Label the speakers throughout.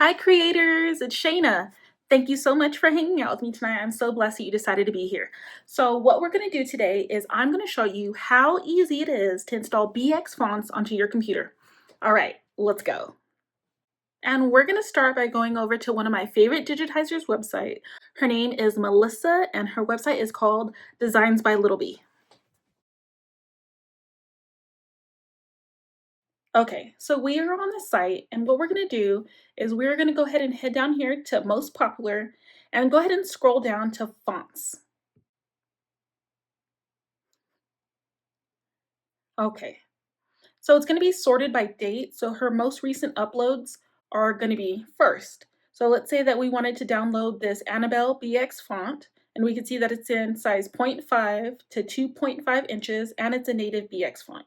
Speaker 1: Hi creators, it's Shayna. Thank you so much for hanging out with me tonight. I'm so blessed that you decided to be here. So what we're going to do today is I'm going to show you how easy it is to install BX fonts onto your computer. All right, let's go. And we're going to start by going over to one of my favorite digitizers website. Her name is Melissa and her website is called Designs by Little Bee. Okay, so we are on the site and what we're going to do is we're going to go ahead and head down here to most popular and go ahead and scroll down to fonts. Okay, so it's going to be sorted by date. So her most recent uploads are going to be first. So let's say that we wanted to download this Annabelle BX font and we can see that it's in size 0.5 to 2.5 inches and it's a native BX font.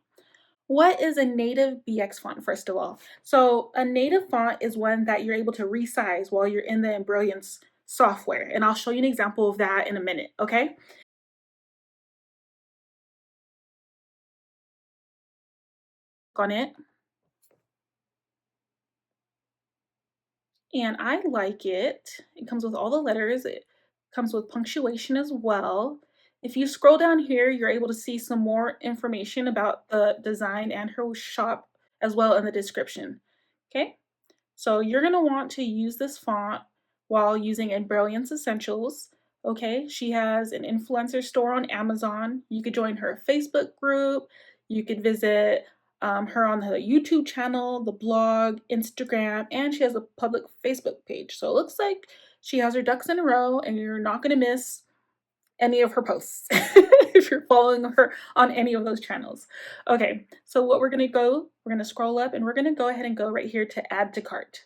Speaker 1: What is a native BX font, first of all? So a native font is one that you're able to resize while you're in the Embrilliance software. And I'll show you an example of that in a minute, okay? On it. And I like it. It comes with all the letters. It comes with punctuation as well. If you scroll down here, you're able to see some more information about the design and her shop as well in the description. Okay? So you're going to want to use this font while using Embrilliance Essentials. Okay, she has an influencer store on Amazon. You could join her Facebook group. You could visit her on the YouTube channel, the blog, Instagram, and she has a public Facebook page. So it looks like she has her ducks in a row and you're not going to miss any of her posts if you're following her on any of those channels. Okay, so what we're going to scroll up and we're going to go ahead and go right here to add to cart.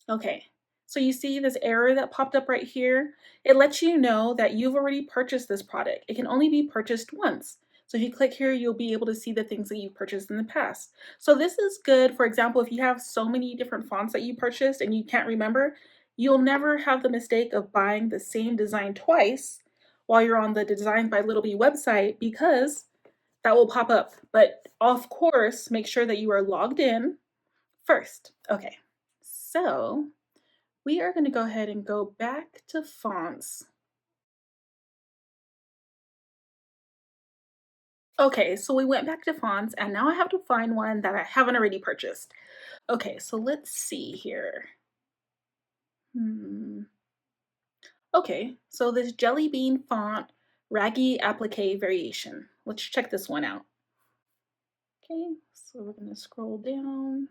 Speaker 1: Okay, so you see this error that popped up right here? It lets you know that you've already purchased this product. It can only be purchased once. So if you click here, you'll be able to see the things that you purchased in the past. So this is good, for example, if you have so many different fonts that you purchased and you can't remember, you'll never have the mistake of buying the same design twice while you're on the Design by Little Bee website because that will pop up. But of course, make sure that you are logged in first. Okay, so we are going to go ahead and go back to fonts. Okay, so we went back to fonts and now I have to find one that I haven't already purchased. Okay, so let's see here. Okay, so this Jelly Bean font Raggy Applique variation. Let's check this one out. Okay, so we're going to scroll down.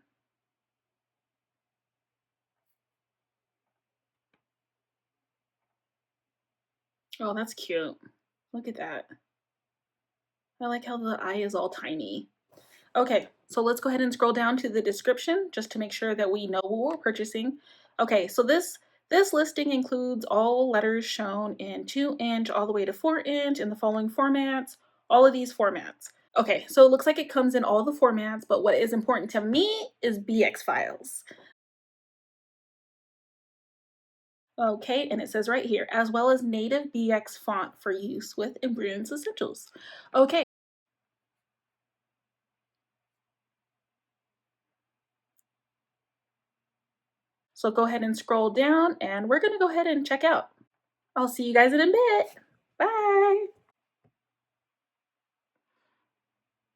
Speaker 1: Oh, that's cute. Look at that. I like how the eye is all tiny. Okay, so let's go ahead and scroll down to the description just to make sure that we know what we're purchasing. Okay, so this listing includes all letters shown in 2-inch all the way to 4-inch in the following formats, all of these formats. Okay, so it looks like it comes in all the formats, but what is important to me is BX files. Okay, and it says right here, as well as native BX font for use with Embrilliance Essentials. Okay. So go ahead and scroll down and we're gonna go ahead and check out. I'll see you guys in a bit. Bye.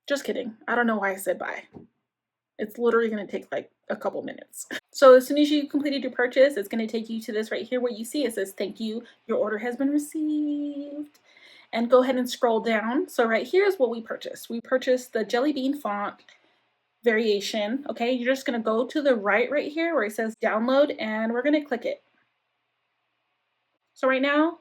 Speaker 1: Just kidding. I don't know why I said bye. It's literally gonna take like a couple minutes. So as soon as you completed your purchase, it's gonna take you to this right here where you see it says, thank you, your order has been received. And go ahead and scroll down. So right here is what we purchased. We purchased the Jelly Bean font variation. Okay, you're just gonna go to the right here where it says download and we're gonna click it. So right now,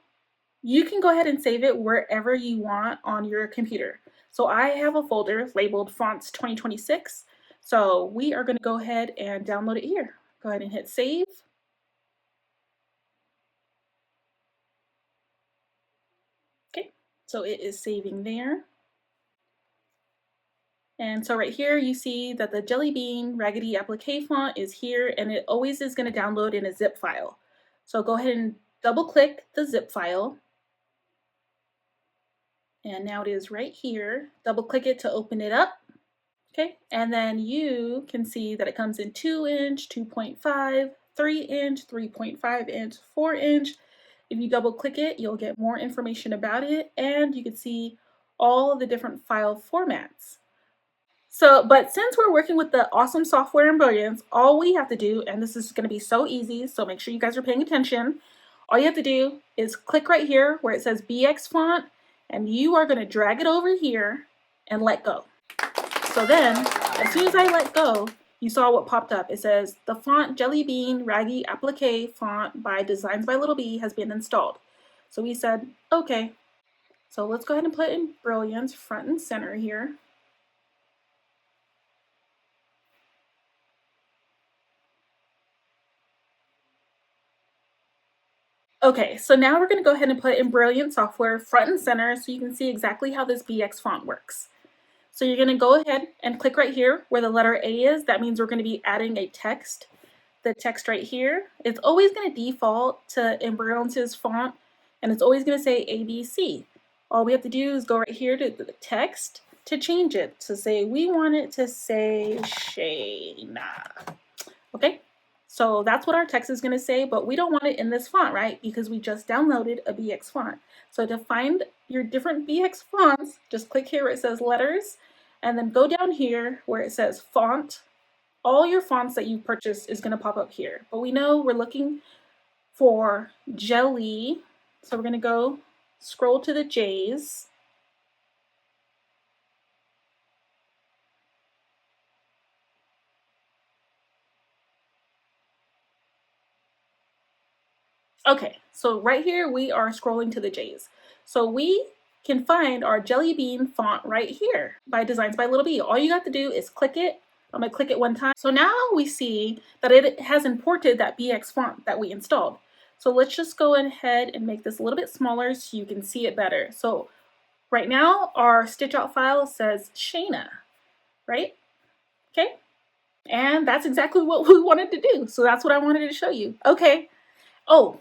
Speaker 1: you can go ahead and save it wherever you want on your computer. So I have a folder labeled Fonts 2026. So we are going to go ahead and download it here. Go ahead and hit save. Okay, so it is saving there. And so right here you see that the Jelly Bean Raggedy Applique font is here and it always is going to download in a zip file. So go ahead and double click the zip file. And now it is right here. Double click it to open it up. Okay, and then you can see that it comes in 2-inch, 2.5, 3-inch, 3.5-inch, 4-inch. If you double click it, you'll get more information about it, and you can see all the different file formats. So, but since we're working with the awesome software Embrilliance, all we have to do, and this is going to be so easy, so make sure you guys are paying attention. All you have to do is click right here where it says BX font, and you are going to drag it over here and let go. So then, as soon as I let go, you saw what popped up. It says, the font Jelly Bean Raggy Applique font by Designs by Little B has been installed. So we said, okay. So let's go ahead and put Embrilliance front and center here. Okay, so now we're going to go ahead and put Embrilliance software front and center so you can see exactly how this BX font works. So you're going to go ahead and click right here where the letter A is. That means we're going to be adding a text. The text right here, it's always going to default to Embrilliance's font, and it's always going to say ABC. All we have to do is go right here to the text to change it, to say we want it to say Shayna. Okay, so that's what our text is going to say, but we don't want it in this font, right? Because we just downloaded a BX font. So to find your different BX fonts, just click here where it says letters, and then go down here where it says font. All your fonts that you purchased is going to pop up here, but we know we're looking for Jelly, so we're going to go scroll to the J's. Okay, so right here we are scrolling to the J's. So we can find our Jelly Bean font right here by Designs by Little B. All you have to do is click it. I'm going to click it one time. So now we see that it has imported that BX font that we installed. So let's just go ahead and make this a little bit smaller so you can see it better. So right now our stitch out file says Shayna, right? Okay, and that's exactly what we wanted to do. So that's what I wanted to show you. Okay. Oh,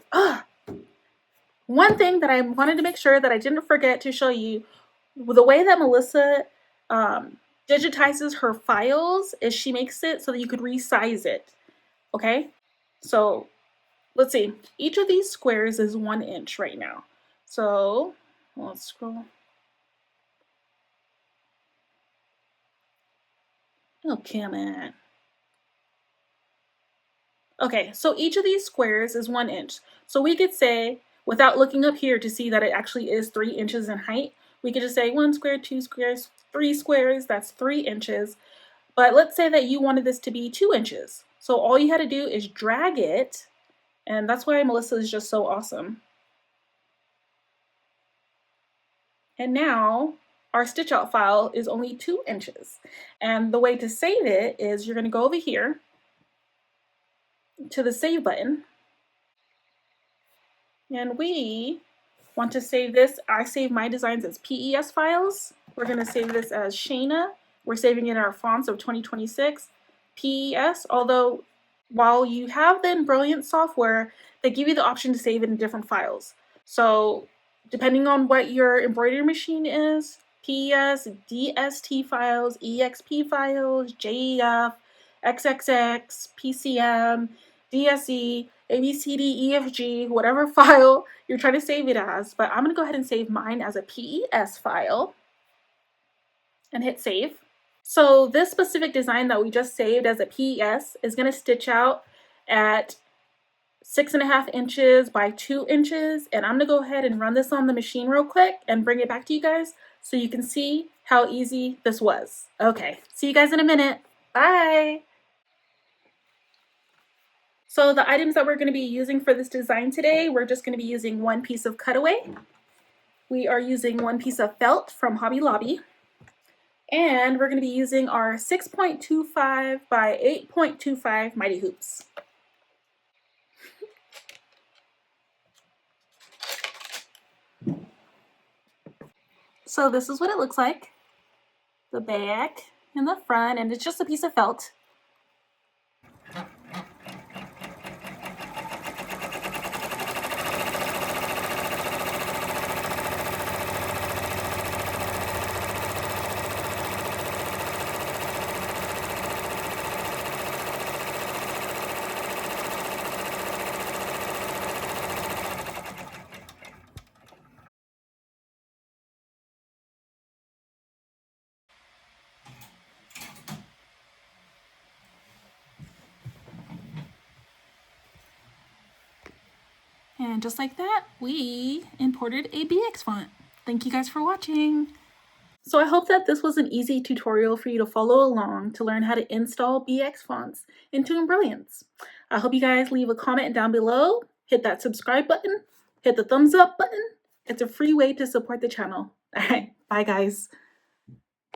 Speaker 1: one thing that I wanted to make sure that I didn't forget to show you, the way that Melissa digitizes her files is she makes it so that you could resize it. Okay, so let's see. Each of these squares is 1 inch right now. So let's scroll. Oh, come on. Okay, so each of these squares is 1 inch. So we could say, without looking up here to see that it actually is 3 inches in height, we could just say 1 square, 2 squares, 3 squares, that's 3 inches. But let's say that you wanted this to be 2 inches. So all you had to do is drag it, and that's why Melissa is just so awesome. And now our stitch out file is only 2 inches. And the way to save it is you're going to go over here to the save button. And we want to save this. I save my designs as PES files. We're going to save this as Shayna. We're saving it in our fonts of 2026. PES, although while you have the Embrilliance software, they give you the option to save it in different files. So depending on what your embroidery machine is, PES, DST files, EXP files, JEF, XXX, PCM, DSE, ABCD, EFG, whatever file you're trying to save it as. But I'm going to go ahead and save mine as a PES file and hit save. So this specific design that we just saved as a PES is going to stitch out at 6.5 inches by 2 inches. And I'm going to go ahead and run this on the machine real quick and bring it back to you guys so you can see how easy this was. Okay, see you guys in a minute. Bye. So the items that we're going to be using for this design today, we're just going to be using 1 piece of cutaway. We are using 1 piece of felt from Hobby Lobby. And we're going to be using our 6.25 by 8.25 Mighty Hoops. So this is what it looks like. The back and the front, and it's just a piece of felt. And just like that, we imported a BX font. Thank you guys for watching. So I hope that this was an easy tutorial for you to follow along to learn how to install BX fonts into Embrilliance. I hope you guys leave a comment down below, hit that subscribe button, hit the thumbs up button. It's a free way to support the channel. All right, bye guys.